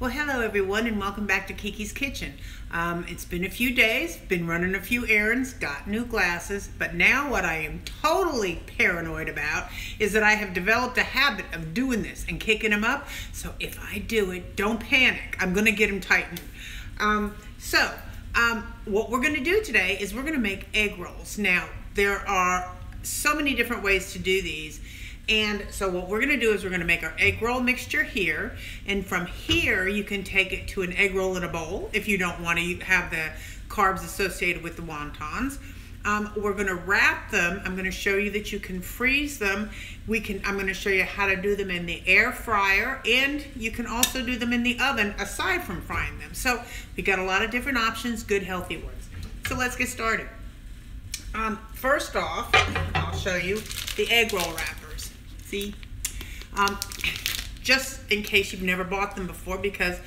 Well, hello everyone, and welcome back to Kiki's Kitchen. It's been a few days, been running a few errands, got new glasses, but now what I am totally paranoid about is that I have developed a habit of doing this and kicking them up. So if I do it, don't panic. I'm going to get them tightened. What we're going to do today is we're going to make egg rolls. Now, there are so many different ways to do these. And so what we're going to do is we're going to make our egg roll mixture here, and from here you can take it to an egg roll in a bowl if you don't want to have the carbs associated with the wontons. We're going to wrap them. I'm going to show you that you can freeze them. I'm going to show you how to do them in the air fryer, and you can also do them in the oven aside from frying them. So we got a lot of different options, good healthy ones. So let's get started. First off, I'll show you the egg roll wrappers. See, just in case you've never bought them before, because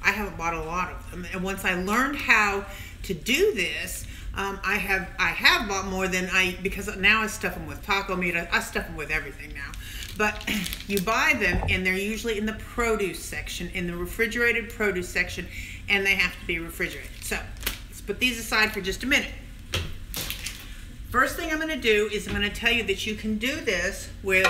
I haven't bought a lot of them. And once I learned how to do this, I have bought more than because now I stuff them with taco meat. I stuff them with everything now. But you buy them, and they're usually in the produce section, in the refrigerated produce section, and they have to be refrigerated. So let's put these aside for just a minute. First thing I'm going to do is I'm going to tell you that you can do this with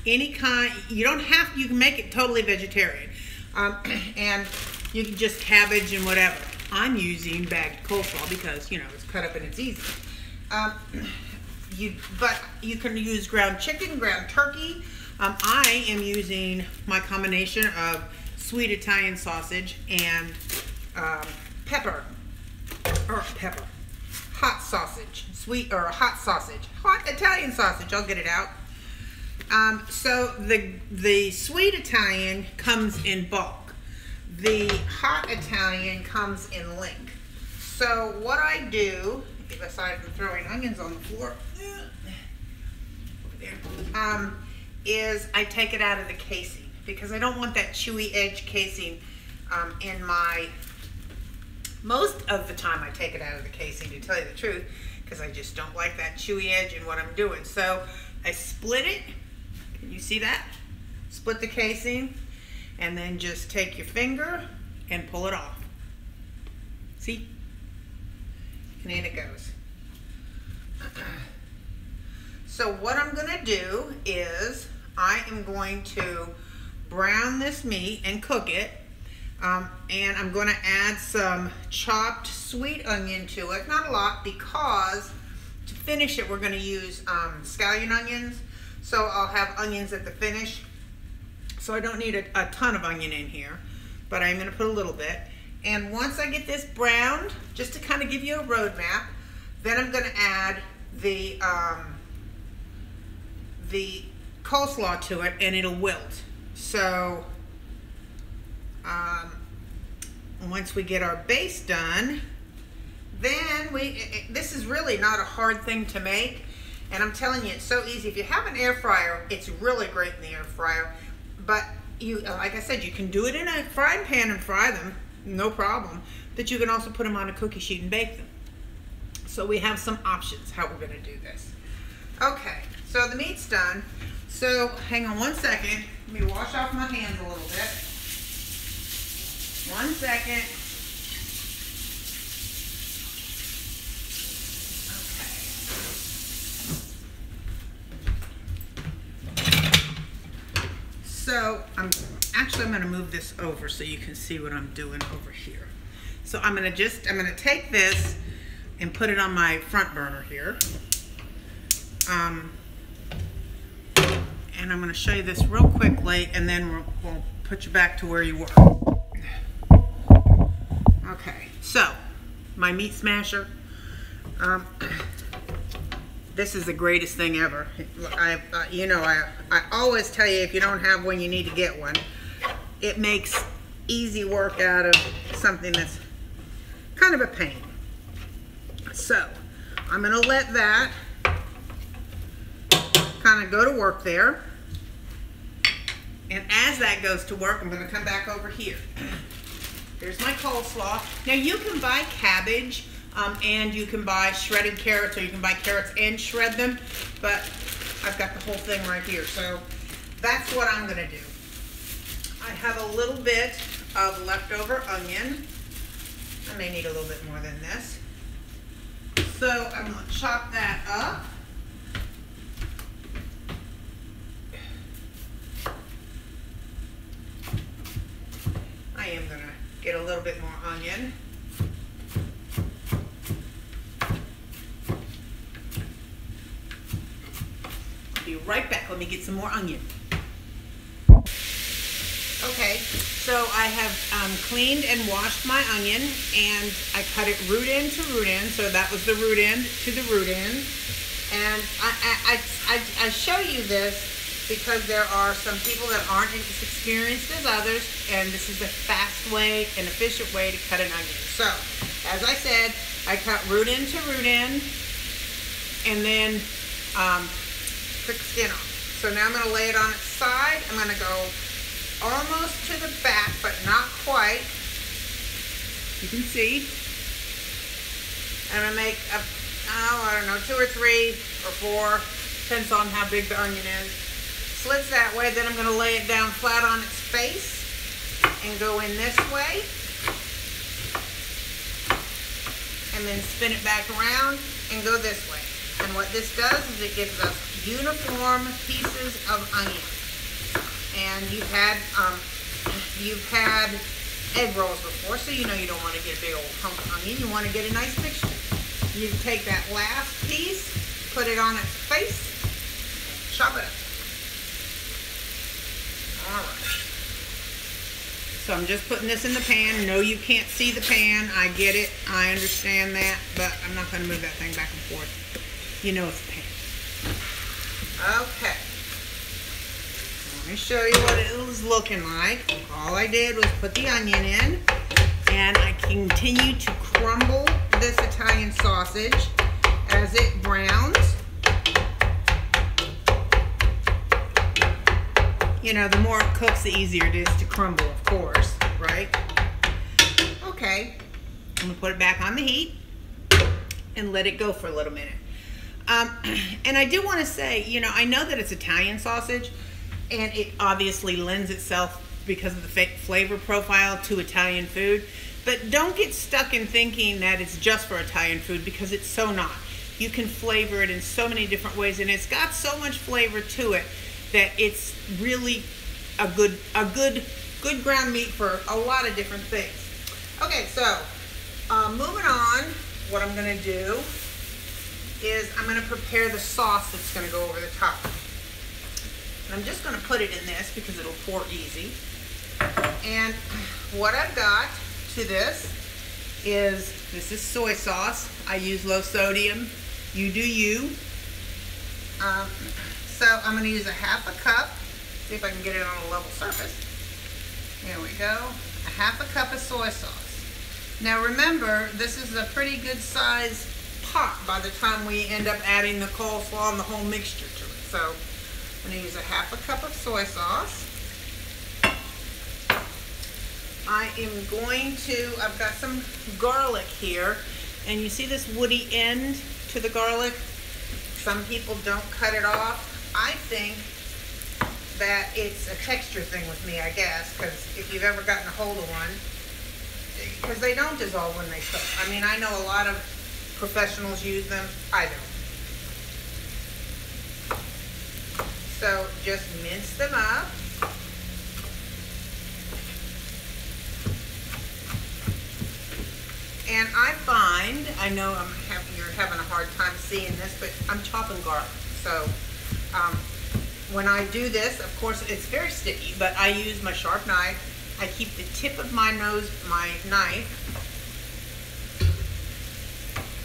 any kind. You don't have to, you can make it totally vegetarian. And you can just cabbage and whatever. I'm using bagged coleslaw because, you know, it's cut up and it's easy. But you can use ground chicken, ground turkey. I am using my combination of sweet Italian sausage and hot sausage, hot Italian sausage. I'll get it out. So the sweet Italian comes in bulk. The hot Italian comes in length. So what I do, aside from throwing onions on the floor, over there, is I take it out of the casing because I don't want that chewy edge casing in my. Most of the time I take it out of the casing, to tell you the truth, because I just don't like that chewy edge in what I'm doing. So I split it. Can you see that? Split the casing, and then just take your finger and pull it off. See? And in it goes. So what I'm going to do is I am going to brown this meat and cook it. And I'm going to add some chopped sweet onion to it. Not a lot, because to finish it we're going to use scallion onions. So I'll have onions at the finish. So I don't need a ton of onion in here, but I'm going to put a little bit. And once I get this browned, just to kind of give you a roadmap, then I'm going to add the coleslaw to it, and it'll wilt. So once we get our base done, then this is really not a hard thing to make, and I'm telling you, it's so easy. If you have an air fryer, it's really great in the air fryer, but like I said, you can do it in a frying pan and fry them, no problem, but you can also put them on a cookie sheet and bake them. So we have some options how we're going to do this. Okay, so the meat's done. So hang on one second, let me wash off my hands a little bit. 1 second. Okay. So I'm going to move this over so you can see what I'm doing over here. So I'm going to take this and put it on my front burner here. And I'm going to show you this real quickly, and then we'll put you back to where you were. Okay, so my meat smasher, this is the greatest thing ever. I always tell you, if you don't have one, you need to get one. It makes easy work out of something that's kind of a pain. So I'm going to let that kind of go to work there. And as that goes to work, I'm going to come back over here. Here's my coleslaw. Now you can buy cabbage and you can buy shredded carrots, or you can buy carrots and shred them, but I've got the whole thing right here. So that's what I'm going to do. I have a little bit of leftover onion. I may need a little bit more than this. So I'm going to chop that up. I am going to get a little bit more onion. I'll be right back. Let me get some more onion. Okay, so I have cleaned and washed my onion, and I cut it root end to root end. So that was the root end to the root end. And I show you this because there are some people that aren't as experienced as others, and this is a fast way, an efficient way to cut an onion. So, as I said, I cut root end to root end, and then prick the skin off. So now I'm going to lay it on its side. I'm going to go almost to the back, but not quite. You can see. I'm going to make I don't know, 2 or 3 or 4, depends on how big the onion is. Slits that way, then I'm going to lay it down flat on its face and go in this way. And then spin it back around and go this way. And what this does is it gives us uniform pieces of onion. And you've had egg rolls before, so you know you don't want to get a big old hunk of onion. You want to get a nice mixture. You take that last piece, put it on its face, chop it up. Alright. So I'm just putting this in the pan. No, you can't see the pan. I get it. I understand that, but I'm not going to move that thing back and forth. You know it's a pan. Okay. Let me show you what it was looking like. All I did was put the onion in, and I continue to crumble this Italian sausage as it browns. You know, the more it cooks, the easier it is to crumble, of course, right? Okay, I'm gonna put it back on the heat and let it go for a little minute. And I do want to say, you know, I know that it's Italian sausage, and it obviously lends itself because of the flavor profile to Italian food. But don't get stuck in thinking that it's just for Italian food, because it's so not. You can flavor it in so many different ways, and it's got so much flavor to it that it's really a good ground meat for a lot of different things. Okay, so moving on, what I'm going to do is I'm going to prepare the sauce that's going to go over the top. And I'm just going to put it in this because it'll pour easy. And what I've got to this is soy sauce. I use low sodium. You do you. So I'm going to use a ½ cup. See if I can get it on a level surface. There we go. A ½ cup of soy sauce. Now remember, this is a pretty good size pot by the time we end up adding the coleslaw and the whole mixture to it. So I'm going to use a ½ cup of soy sauce. I am going to, I've got some garlic here, and you see this woody end to the garlic? Some people don't cut it off. I think that it's a texture thing with me, I guess, because if you've ever gotten a hold of one, because they don't dissolve when they cook. I mean, I know a lot of professionals use them. I don't. So just mince them up. And I find, I know you're having a hard time seeing this, but I'm chopping garlic. So when I do this, of course, it's very sticky, but I use my sharp knife. I keep the tip of my knife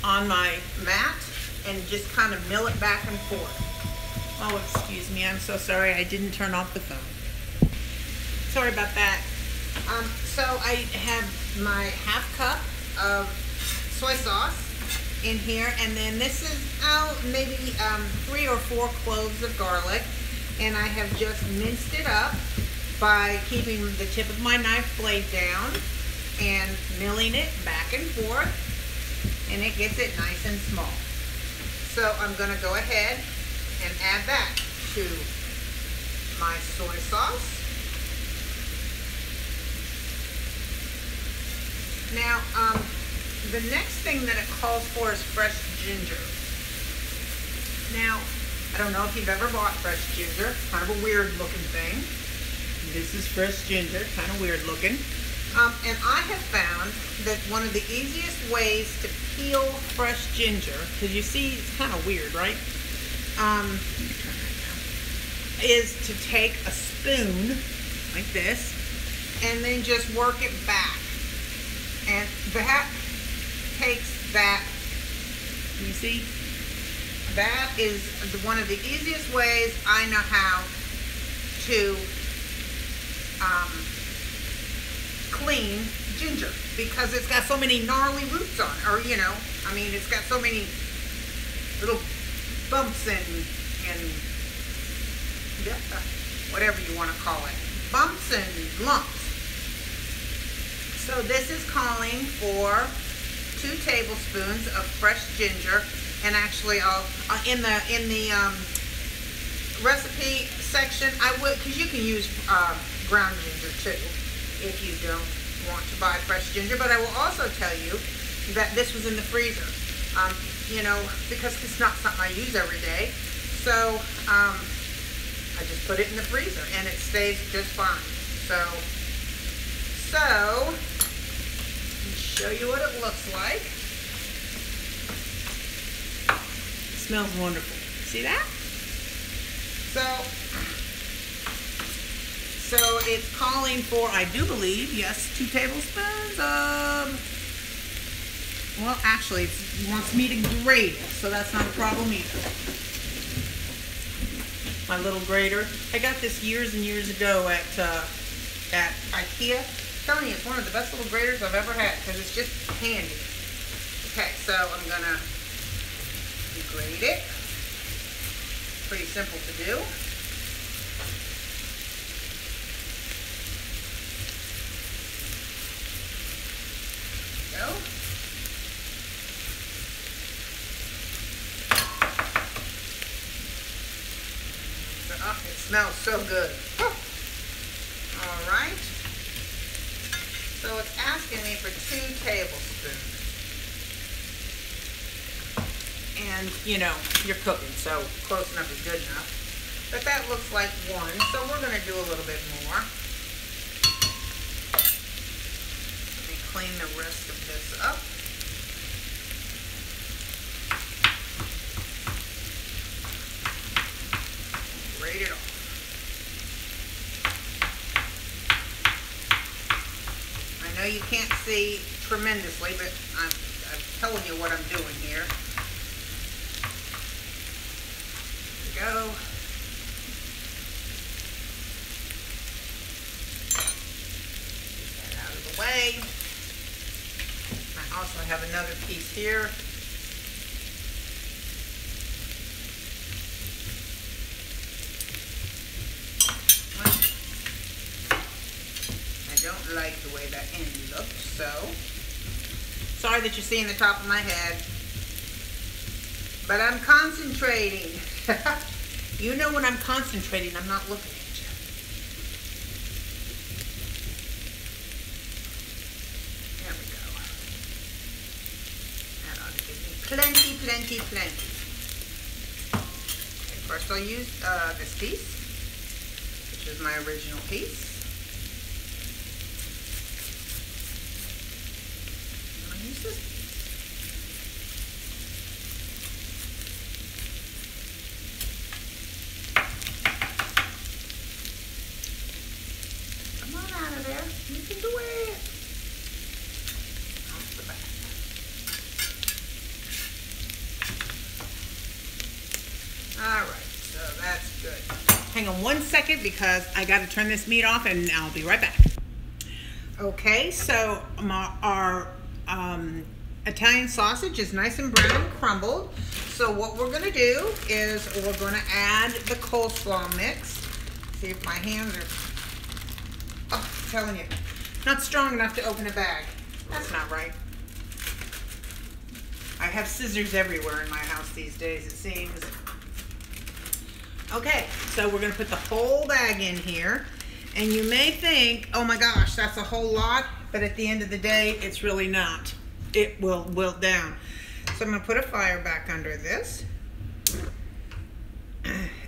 on my mat and just kind of mill it back and forth. Oh, excuse me, I'm so sorry, I didn't turn off the phone. Sorry about that. So I have my ½ cup of soy sauce in here, and then this is maybe 3 or 4 cloves of garlic, and I have just minced it up by keeping the tip of my knife blade down and milling it back and forth, and it gets it nice and small. So I'm going to go ahead and add that to my soy sauce. Now, the next thing that it calls for is fresh ginger. Now, I don't know if you've ever bought fresh ginger. It's kind of a weird looking thing. This is fresh ginger, kind of weird looking. And I have found that one of the easiest ways to peel fresh ginger, because you see it's kind of weird, right? Is to take a spoon like this and then just work it back. And that takes that, you see? That is one of the easiest ways I know how to clean ginger, because it's got so many gnarly roots on it, or I mean, it's got so many little bumps and whatever you want to call it, bumps and lumps. So this is calling for 2 tablespoons of fresh ginger, and actually I'll in the recipe section I would, because you can use ground ginger too if you don't want to buy fresh ginger, but I will also tell you that this was in the freezer, because it's not something I use every day, so I just put it in the freezer and it stays just fine. So let me show you what it looks like. It smells wonderful. See that? So it's calling for, I do believe, yes, 2 tablespoons of, well, actually, it wants me to grate it, so that's not a problem either. My little grater. I got this years and years ago at IKEA. I'm telling you, it's one of the best little graters I've ever had, because it's just handy. Okay, so I'm gonna grate it. Pretty simple to do. Go. Oh, it smells so good. Oh. All right. So it's asking me for 2 tablespoons. And, you're cooking, so close enough is good enough. But that looks like 1, so we're going to do a little bit more. Let me clean the rest of this up. Grate it off. I know you can't see tremendously, but I'm telling you what I'm doing here. Go. Get that out of the way. I also have another piece here. I don't like the way that end looks, so sorry that you're seeing the top of my head, but I'm concentrating. You know when I'm concentrating, I'm not looking at you. There we go. That ought to give me plenty. Okay, first I'll use this piece, which is my original piece. I'll use this piece. You can do it. Off the back. Alright, so that's good. Hang on 1 second because I got to turn this meat off and I'll be right back. Okay, so our Italian sausage is nice and brown and crumbled. So what we're going to do is we're going to add the coleslaw mix. See if my hands are... Oh, I'm telling you, not strong enough to open a bag. That's not right. I have scissors everywhere in my house these days, it seems. Okay, so we're going to put the whole bag in here, And you may think, oh my gosh, that's a whole lot, but at the end of the day, it's really not. It will wilt down. So I'm gonna put a fire back under this.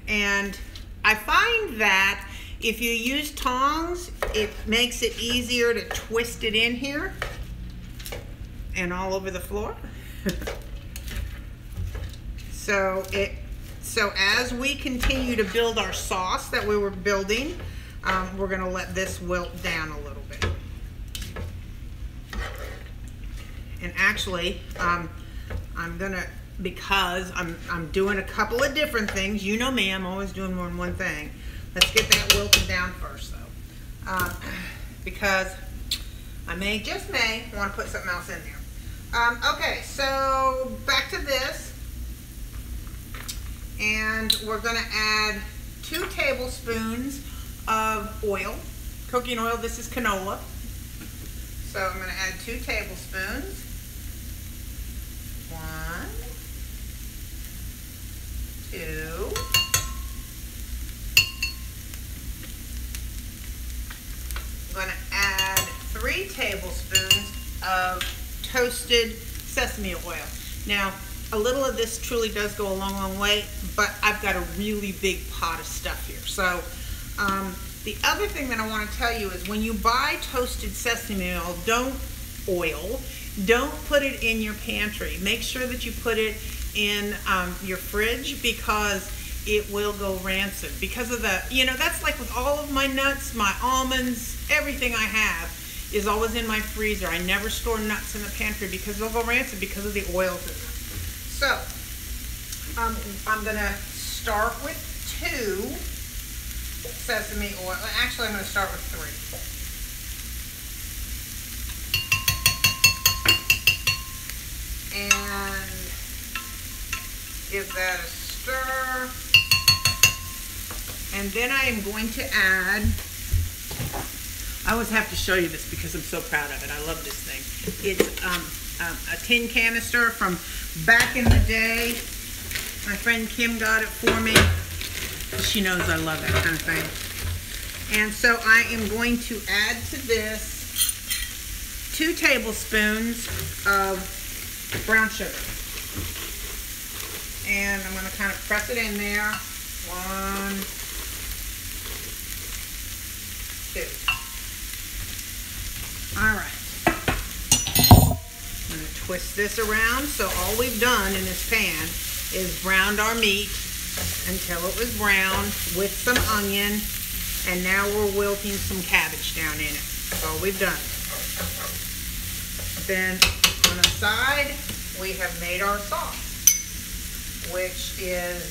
And I find that if you use tongs, it makes it easier to twist it in here and all over the floor. So as we continue to build our sauce that we were building, we're gonna let this wilt down a little bit. And actually, because I'm doing a couple of different things. You know me, I'm always doing more than one thing. Let's get that wilted down first though. Because I just may want to put something else in there. Okay, so back to this. And we're gonna add 2 tablespoons of oil, cooking oil. This is canola. So I'm gonna add 2 tablespoons. 1, 2. I'm going to add 3 tablespoons of toasted sesame oil. Now, a little of this truly does go a long, long way, but I've got a really big pot of stuff here. So, the other thing that I want to tell you is when you buy toasted sesame oil, don't put it in your pantry. Make sure that you put it in your fridge because it will go rancid. Because of the, that's like with all of my nuts, my almonds, everything I have is always in my freezer. I never store nuts in the pantry because they'll go rancid because of the oils in them. So, I'm going to start with 2 sesame oil. Actually, I'm going to start with 3. And give that a stir. And then I am going to add, I always have to show you this because I'm so proud of it. I love this thing. It's a tin canister from back in the day. My friend Kim got it for me. She knows I love that kind of thing. And so I am going to add to this 2 tablespoons of brown sugar. And I'm going to kind of press it in there. 1, 2. Alright. I'm going to twist this around. So all we've done in this pan is browned our meat until it was brown with some onion. And now we're wilting some cabbage down in it. That's all we've done. Then on the side, we have made our sauce, which is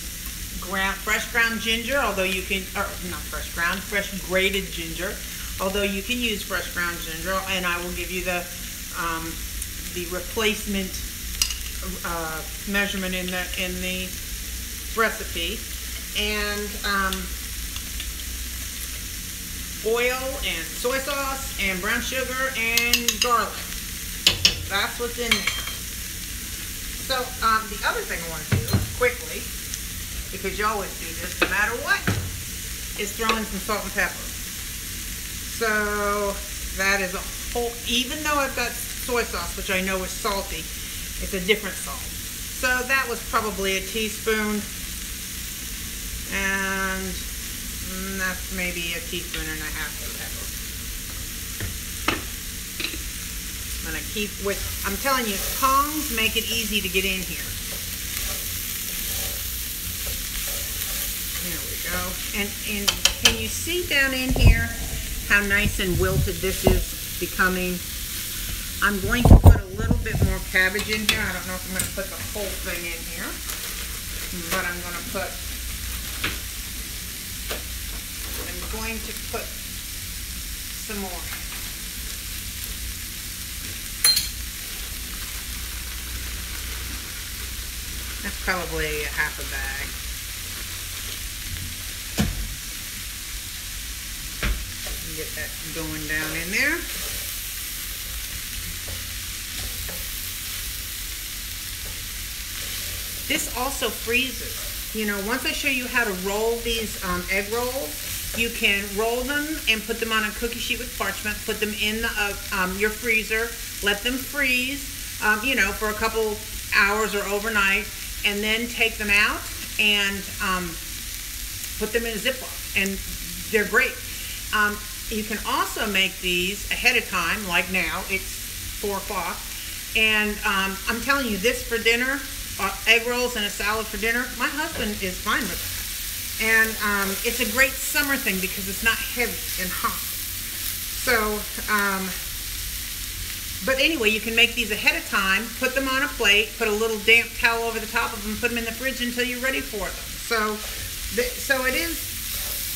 fresh ground ginger, although you can, or not fresh ground, fresh grated ginger, although you can use fresh ground ginger, and I will give you the replacement measurement in the recipe, and oil and soy sauce and brown sugar and garlic. That's what's in there. So the other thing I want to do quickly, because you always do this no matter what, is throw in some salt and pepper. So that is a whole, even though I've got soy sauce, which I know is salty, it's a different salt. So that was probably a teaspoon, and that's maybe a teaspoon and a half of pepper. I'm gonna keep with, I'm telling you, tongs make it easy to get in here. There we go. And can you see down in here how nice and wilted this is becoming? I'm going to put a little bit more cabbage in here. I don't know if I'm going to put the whole thing in here, but I'm going to put some more. That's probably a half a bag. Get that going down in there. This also freezes. You know, once I show you how to roll these egg rolls, You can roll them and put them on a cookie sheet with parchment, put them in your freezer, let them freeze, you know, for a couple hours or overnight, and then take them out and put them in a Ziploc, and they're great. You can also make these ahead of time, like now, it's 4 o'clock, and I'm telling you, this for dinner, egg rolls and a salad for dinner, my husband is fine with that. And it's a great summer thing because it's not heavy and hot. So, but anyway, you can make these ahead of time, put them on a plate, put a little damp towel over the top of them, put them in the fridge until you're ready for them. So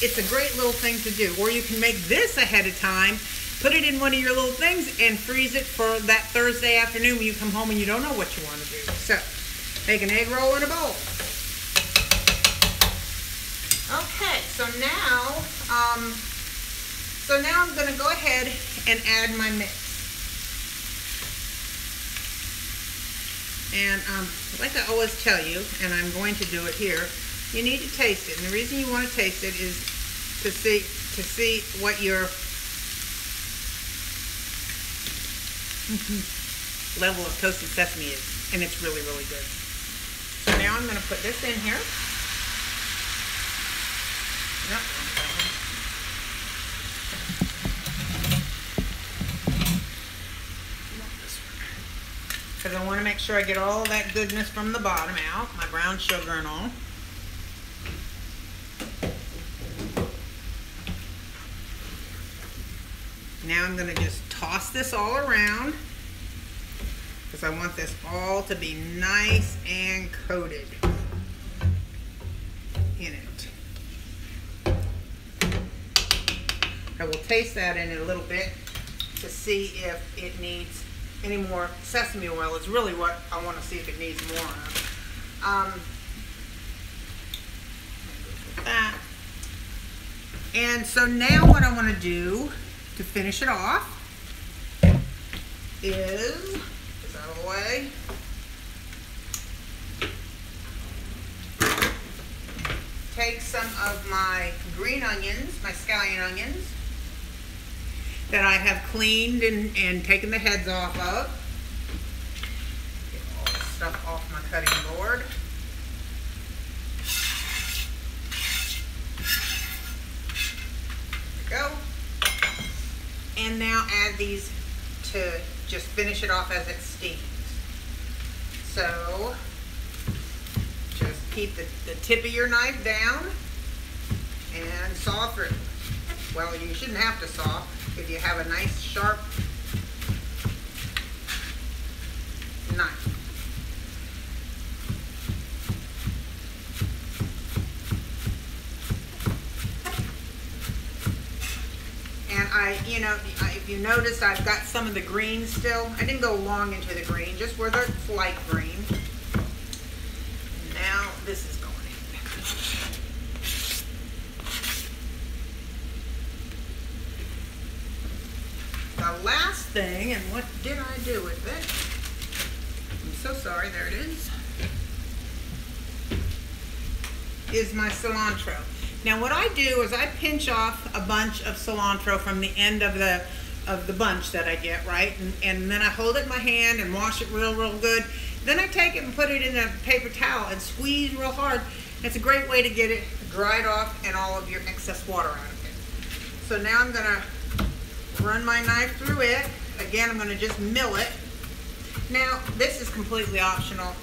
it's a great little thing to do. Or you can make this ahead of time, put it in one of your little things, and freeze it for that Thursday afternoon when you come home and you don't know what you want to do. So, make an egg roll in a bowl. Okay, so now I'm going to go ahead and add my mix. And like I always tell you, and I'm going to do it here, you need to taste it. And the reason you want to taste it is to see what your level of toasted sesame is, and it's really, really good. So now I'm going to put this in here. Because I want to make sure I get all that goodness from the bottom out, my brown sugar and all. Now I'm going to just toss this all around because I want this all to be nice and coated in it. I will taste that in a little bit to see if it needs any more sesame oil. Is really what I want to see if it needs more of. That. And so now what I want to do to finish it off is, get that out of the way, take some of my green onions, my scallion onions, that I have cleaned and taken the heads off of. Get all the stuff off my cutting board. There we go. And now add these to just finish it off as it steams. So just keep the tip of your knife down and saw through. Well, you shouldn't have to saw if you have a nice sharp knife. And if you notice, I've got some of the green still. I didn't go long into the green, just where it's light green. Now this is going in. The last thing, and what did I do with it? I'm so sorry, there it is my cilantro. Now what I do is I pinch off a bunch of cilantro from the end of the bunch that I get, right? And then I hold it in my hand and wash it real good. Then I take it and put it in a paper towel and squeeze real hard. It's a great way to get it dried off and all of your excess water out of it. So now I'm gonna run my knife through it. Again, I'm gonna just mill it. Now, this is completely optional.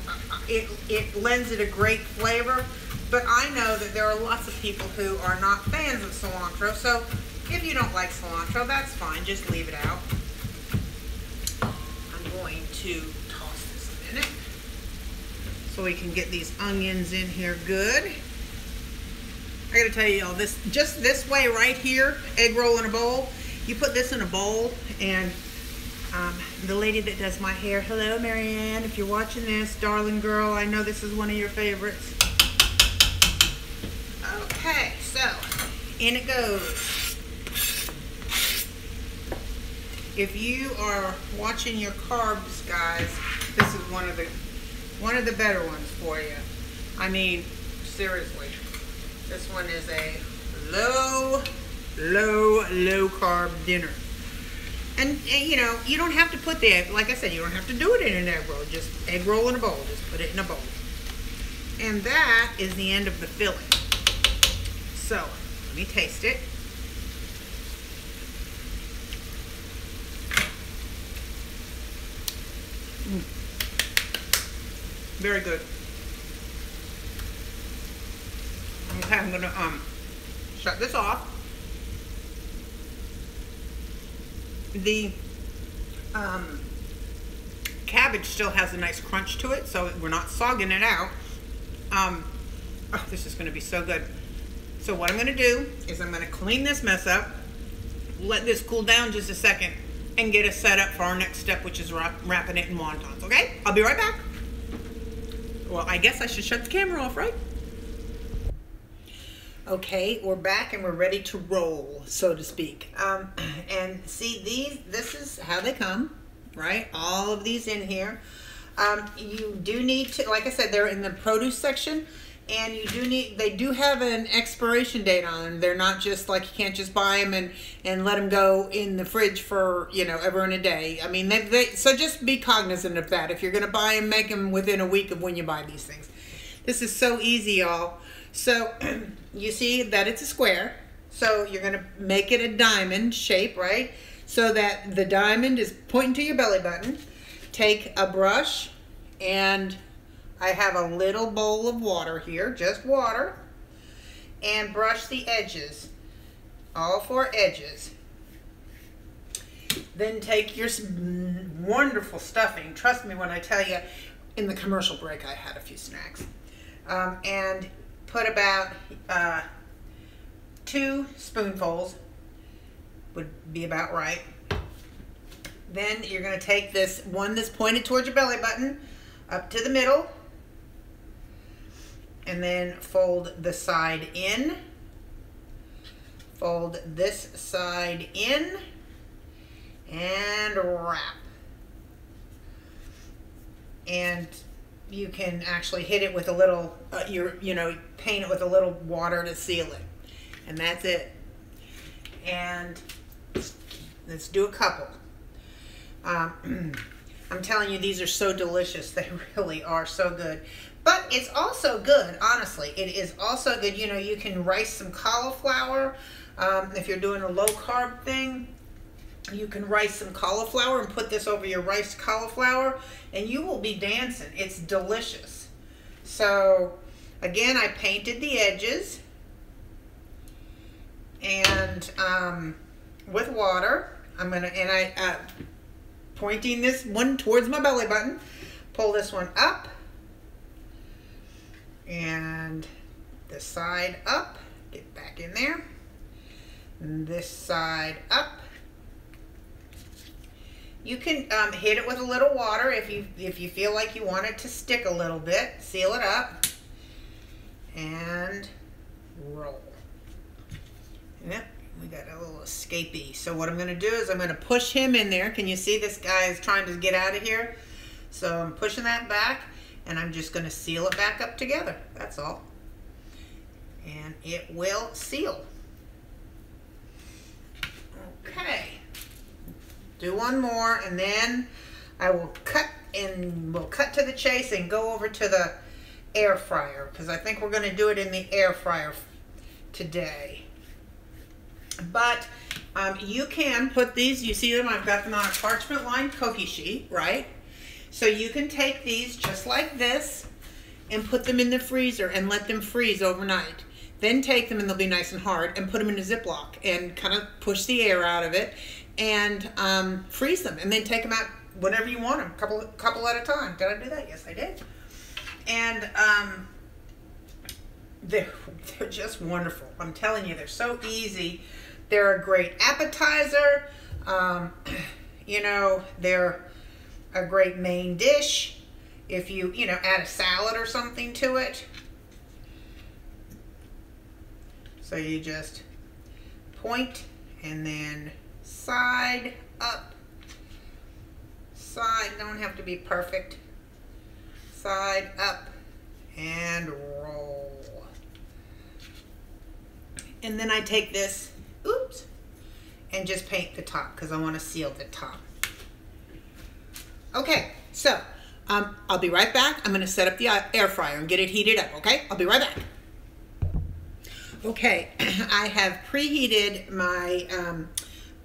It lends it a great flavor. But I know that there are lots of people who are not fans of cilantro, so if you don't like cilantro, that's fine, just leave it out. I'm going to toss this a minute so we can get these onions in here good. I gotta tell you all, just this way right here, egg roll in a bowl, you put this in a bowl, and the lady that does my hair, hello Marianne, if you're watching this, darling girl, I know this is one of your favorites. Okay, so in it goes. If you are watching your carbs, guys, this is one of the better ones for you. I mean, seriously, this one is a low carb dinner. And you know, you don't have to put the egg, like I said, you don't have to do it in an egg roll. Just egg roll in a bowl. Just put it in a bowl. And that is the end of the filling. So, let me taste it. Very good. Okay, I'm gonna shut this off. The cabbage still has a nice crunch to it, so we're not sogging it out. Oh, this is gonna be so good. So what I'm gonna do is I'm gonna clean this mess up, let this cool down just a second, and get us set up for our next step, which is wrapping it in wontons, okay? I'll be right back. Well, I guess I should shut the camera off, right? Okay, we're back and we're ready to roll, so to speak. And see, this is how they come, right? All of these in here. You do need to, like I said, they're in the produce section, and they do have an expiration date on them. They're not just like, you can't just buy them and let them go in the fridge for, you know, ever and a day. I mean, so just be cognizant of that. If you're going to buy them, make them within a week of when you buy these things. This is so easy, y'all. So you see that it's a square. So you're going to make it a diamond shape, right? So that the diamond is pointing to your belly button. Take a brush, and I have a little bowl of water here, just water, and brush the edges, all 4 edges. Then take your wonderful stuffing. Trust me when I tell you, in the commercial break I had a few snacks. And put about 2 spoonfuls, would be about right. Then you're going to take this one that's pointed towards your belly button up to the middle, and then fold the side in, fold this side in, and wrap. And you can actually hit it with a little, paint it with a little water to seal it. And that's it. And let's do a couple. I'm telling you, these are so delicious. They really are so good. But it's also good, honestly. It is also good. You know, you can rice some cauliflower. If you're doing a low carb thing, you can rice some cauliflower and put this over your riced cauliflower, and you will be dancing. It's delicious. So, again, I painted the edges and with water. Pointing this one towards my belly button, pull this one up, and this side up, get back in there, and this side up. You can hit it with a little water if you feel like you want it to stick a little bit. Seal it up and roll. Yep, we got a little escapee. So what I'm going to do is I'm going to push him in there. Can you see this guy is trying to get out of here? So I'm pushing that back, and I'm just going to seal it back up together. That's all. And it will seal. Okay. Do one more, and then I will cut, and we'll cut to the chase and go over to the air fryer, because I think we're going to do it in the air fryer today. But you can put these, you see them, I've got them on a parchment lined cookie sheet, right? So you can take these just like this and put them in the freezer and let them freeze overnight. Then take them, and they'll be nice and hard, and put them in a Ziploc and kind of push the air out of it and freeze them, and then take them out whenever you want them, couple at a time. Did I do that? Yes, I did. And they're just wonderful. I'm telling you, they're so easy. They're a great appetizer. You know, they're a great main dish if you add a salad or something to it. So you just point, and then side up, side, don't have to be perfect, side up, and roll. And then I take this, oops, and just paint the top because I want to seal the top. Okay, so I'll be right back. I'm going to set up the air fryer and get it heated up, okay? I'll be right back. Okay, I have preheated my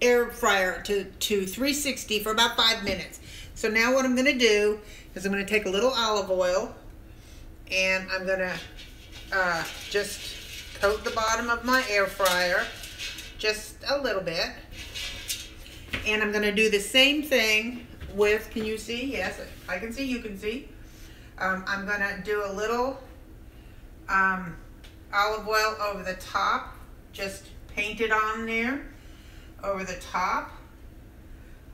air fryer to 360 for about 5 minutes. So now what I'm going to do is I'm going to take a little olive oil and I'm going to just coat the bottom of my air fryer just a little bit. And I'm going to do the same thing with, can you see? Yes, I can see, you can see. I'm going to do a little olive oil over the top, just paint it on there, over the top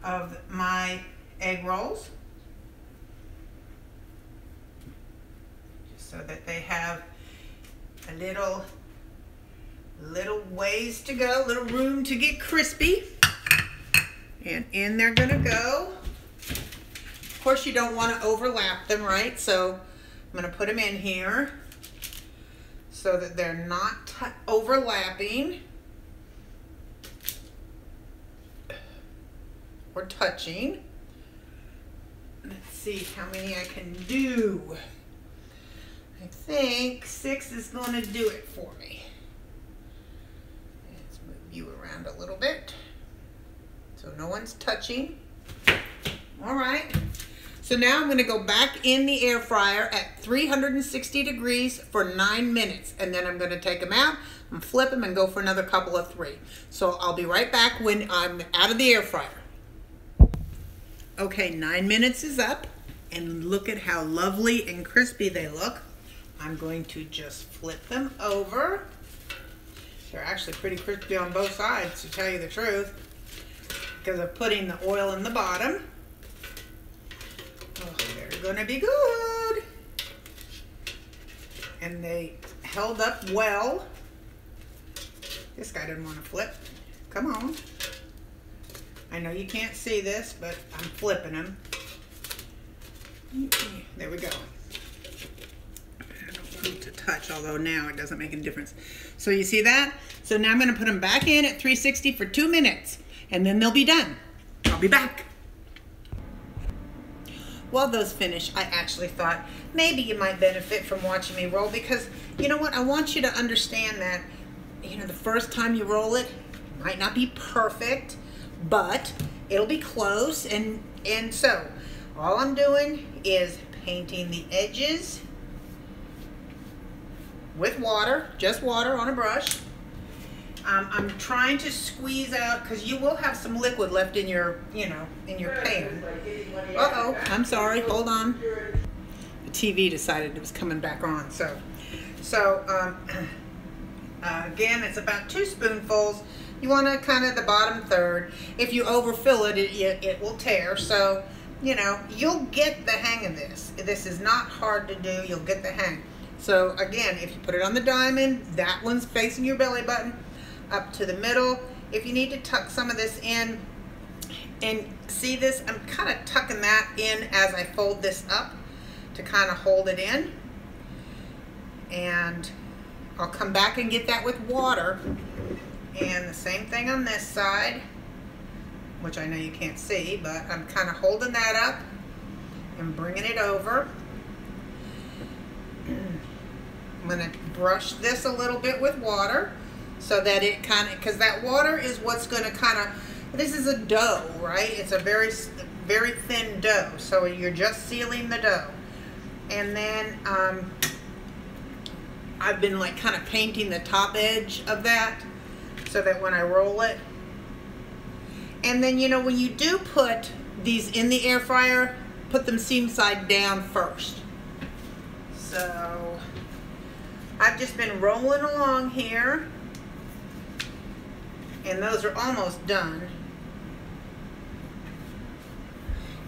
of my egg rolls, just so that they have a little ways to go, little room to get crispy. And in they're gonna go. Of course, you don't want to overlap them, right? So I'm gonna put them in here so that they're not overlapping or touching. Let's see how many I can do. I think 6 is going to do it for me. Let's move you around a little bit so no one's touching. All right. So now I'm going to go back in the air fryer at 360 degrees for 9 minutes. And then I'm going to take them out and flip them and go for another couple of 3. So I'll be right back when I'm out of the air fryer. Okay, 9 minutes is up. And look at how lovely and crispy they look. I'm going to just flip them over. They're actually pretty crispy on both sides, to tell you the truth, because of putting the oil in the bottom. Oh, they're gonna be good. And they held up well. This guy didn't want to flip. Come on. I know you can't see this, but I'm flipping them. There we go. I don't need to touch, although now it doesn't make any difference. So you see that? So now I'm gonna put them back in at 360 for 2 minutes, and then they'll be done. I'll be back. While those finish, I actually thought maybe you might benefit from watching me roll, because you know what? I want you to understand that, you know, the first time you roll it might not be perfect, but it'll be close. And so all I'm doing is painting the edges with water, just water on a brush. I'm trying to squeeze out, because you will have some liquid left in your, in your pan. Uh-oh, I'm sorry, hold on. The TV decided it was coming back on, again, it's about 2 spoonfuls. You want to kind of the bottom third. If you overfill it, it will tear. So, you'll get the hang of this. This is not hard to do. You'll get the hang. So again, if you put it on the diamond, that one's facing your belly button, up to the middle. If you need to tuck some of this in, and see this, I'm kind of tucking that in as I fold this up to kind of hold it in. And I'll come back and get that with water. And the same thing on this side, which I know you can't see, but I'm kind of holding that up and bringing it over. I'm going to brush this a little bit with water so that it kind of, because that water is what's going to kind of, this is a dough, right? It's a very, very thin dough. So you're just sealing the dough. And then I've been like kind of painting the top edge of that so that when I roll it. And then, when you do put these in the air fryer, put them seam side down first. So I've just been rolling along here, and those are almost done.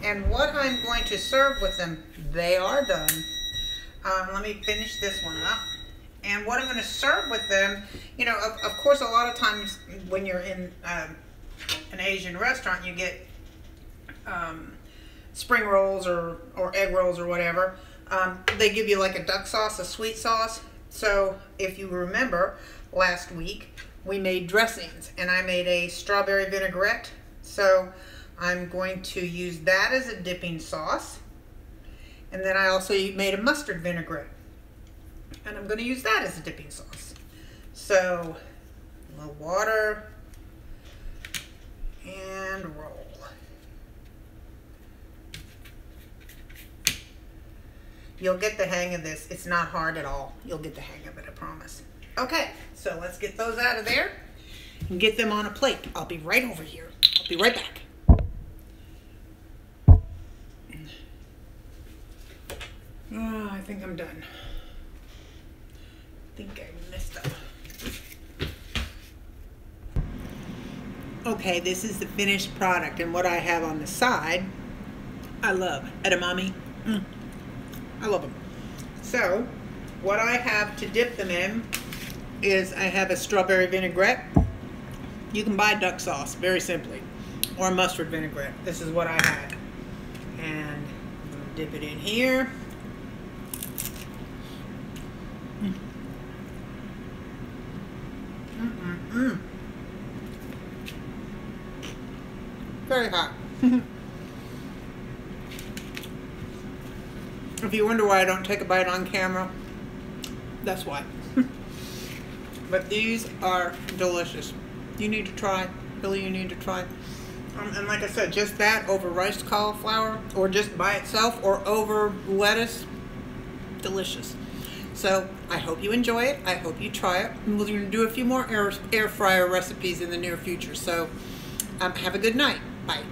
And what I'm going to serve with them, they are done. Let me finish this one up. And what I'm going to serve with them, of course, a lot of times when you're in an Asian restaurant, you get spring rolls or egg rolls or whatever. They give you like a duck sauce, a sweet sauce. So if you remember, last week we made dressings, and I made a strawberry vinaigrette. So I'm going to use that as a dipping sauce. And then I also made a mustard vinaigrette, and I'm going to use that as a dipping sauce. So a little water and roll. You'll get the hang of this. It's not hard at all. You'll get the hang of it, I promise. Okay, so let's get those out of there and get them on a plate. I'll be right over here. I'll be right back. Oh, I think I'm done. I think I messed up. Okay, this is the finished product, and what I have on the side, I love edamame. I love them. So, what I have to dip them in is I have a strawberry vinaigrette. You can buy duck sauce, very simply, or mustard vinaigrette. This is what I had. And I'm going to dip it in here. Very hot. If you wonder why I don't take a bite on camera, that's why. But these are delicious. You need to try. Really, you need to try. And like I said, just that over riced cauliflower, or just by itself, or over lettuce, delicious. So I hope you enjoy it. I hope you try it. And we're going to do a few more air fryer recipes in the near future. So have a good night. Bye.